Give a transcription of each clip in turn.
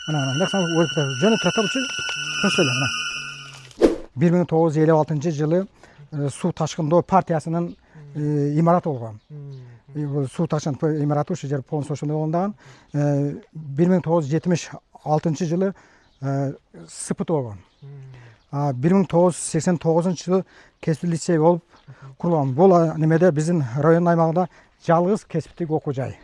Ana jana tratabçı köşeli ana. 1956 жылы Су Ташкындоо партиясынын имараты болгон. Су Ташкын имараты ушу жер полностью ошондой болгондон 1976 жылы СПТ болгон. 1989 жылы кесиптик лицей болуп курулган. Бул немеде биздин район аймагында жалгыз кесиптик окуу жай.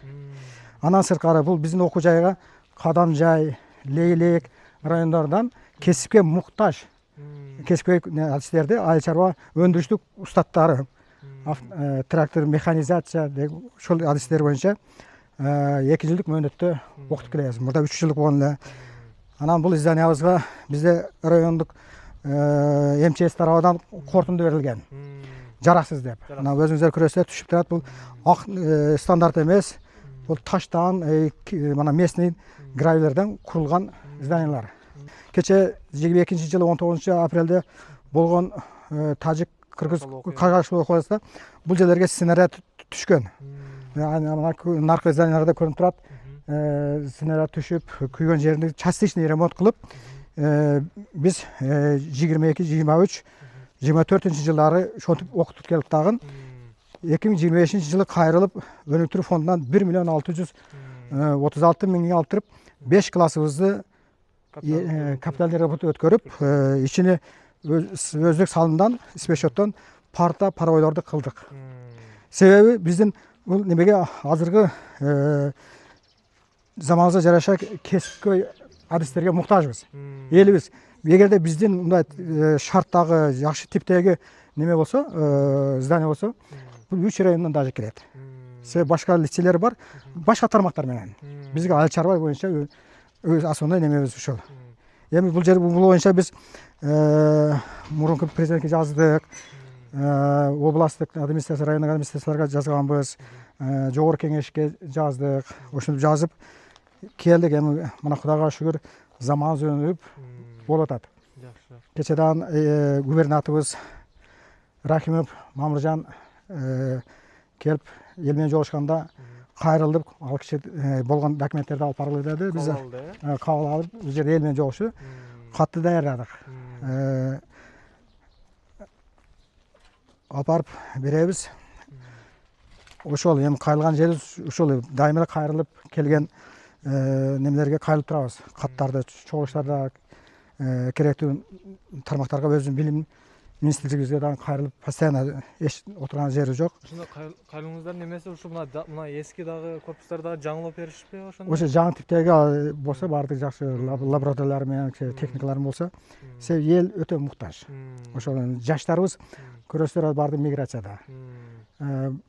Андан сырткары бул биздин окуу жайга Кадамжай, Лейлек райондордон кесипке муктаж кесипке адистерди, айыл чарба өндүрүштүк устаттары, трактор механизация ошол адистер боюнча 2 жылдык мөөнөттө окутуп келебиз. Мурда 3 жылдык болгон эле. Анан бул изданиябызга бизде райондук МЧС тарабынан кортунду берилген. Жараксыз деп. Мына өзүңүздөр көрөсүздөр түшүп турат. Бул ак стандарт эмес. Бул таштан, мына местный гравилерден курулган изданиялар. Кече 22-жылы 19 апрелде болгон тажик-кыргыз каргашылуу окуясында бул жерлерге снаряд түшкөн. Наркы изданияларда көрүнүп турат. Снаряд түшүп, күйгөн жеринде частичный ремонт кылып, биз 22, 23, 24-жылдары ошентип окутуп келип дагы 2025-жылы кайрылып өнүктүрүү фондунан 1 миллион 636 миңге алып туруп 5 классыбызды капиталдык ремонт өткөрүп, ичине өздүк салымдан, спешоттон парта паровойлорду кылдык. Себеби биздин бул немеге азыркы заманыбызга жараша кесипкөй адистерге муктажбыз. Элибиз эгерде биздин мындай шарттагы жакшы типтеги неме болсо, здание болсо, бул 3 райондан даже келет. Себеби башка лицейлер бар, башка тармактар менен. Бизге айыл чарба боюнча основной немебиз ушул. Эми бул жер боюнча биз мурунку президентке жаздык, областтык администрация, райондук администрацияларга жазганбыз, жогорку кеңешке жаздык. Ошентип жазып келдик. Эми мына Кудайга шүгүр заманыбыз өнүгүп болуп атат. Жакшы. Кечеден губернаторубуз Рахимов Мамыржан келип эл менен жолугушканда кайрылдып, ал киши болгон документтерди алып баргыла деди. Биз кабыл алып, бул жерде эл менен жолугушуп катты даярдадык. Алып барып беребиз. Ошол эми кайрылган жери ушул дайыма эле кайрылып келген немелерге кайрылып турабыз. Каттарды, чогулуштарда керектүү тармактарга өзүнүн билим министрлигибизге дагы кайрылып постоянно отурган жери жок. Ошондо кайрылууңуздар немеси ушу мына эски дагы корпустар дагы жаңылап беришпи ошондо? Ошо жаңы типтеги болсо баардык жакшы лабораториялар менен техникалар болсо, себеби эл өтө муктаж. Ошол жаштарыбыз көрөсүздөр баардык миграцияда.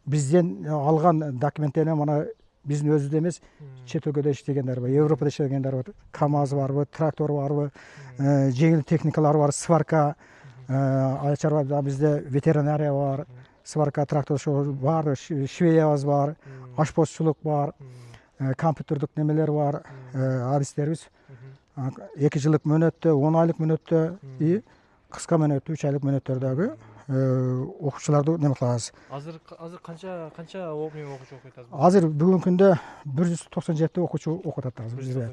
Бизден алган документтерин мына биздин өзүбүздө эмес, чет өлкөдө иштегендер бар, Европада иштегендер бар, КАМАЗ барбы, трактор барбы, жеңил техникалар бар, сварка, айыл чарбада бизде ветеринария бар, сварка, трактор бар, швеябыз бар, ашпозчулук бар, компьютердик немелер бар, адистерибиз 2 жылдык мөөнөттө, 10 айлык мөөнөттө и кыска мөөнөттө, 3 айлык мөөнөттөрдөгү окуучуларды неме кылабыз. Азыр канча окуучу окуйт азыр? Азыр бүгүнкү күндө 197 окуучу окуп атат азыр бизде.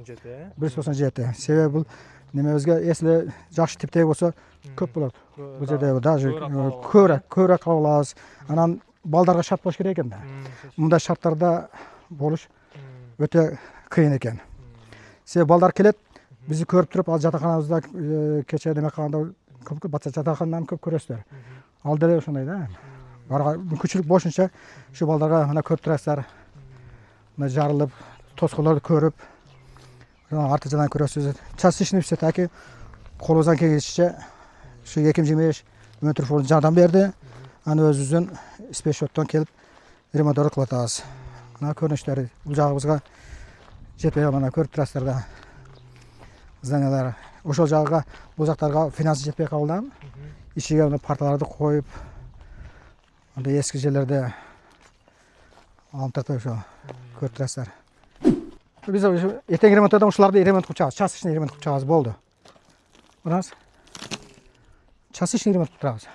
197. Себеби бул немебизге эсле жакшы типтеги болсо көп болот. Бул жерде даже көбүрөөк кабыл алабыз. Анан балдарга шарт болуш керек экен да. Мындай шарттарда болуш өтө кыйын экен. Себеби балдар келет, бизди көрүп туруп, ал жатаканабызда кече неме кылганда көп жатакандан көп көрөсүздөр. Ал деле ошондой да. Барга мүмкүнчүлүк бошунча ушу балдарга мына көрүп турасыздар. Мына жарылып, тоскоолорду көрүп, арты жадан көрөсүз. Частичный все таки колубуздан келишинче ушу 2025 өнүктүрүү фонду жардам берди. Аны өзүбүздүн спешоттон келип ремонттор кылып атабыз. Мына көрүнүштөр бул жагыбызга жетпей мына көрүп турасыздар да. Зданиялар ошол жагга, бул жактарга финанс жетпей калган. Ичиге мына парталарды коюп, анда эски жерлерде алып тартып ошо көрүп турасыздар. Биз эртең ремонттоодон ушуларды ремонт кылып чыгабыз, частичный ремонт кылып чыгабыз, болду. Барабыз. Частичный ремонт кылып турабыз.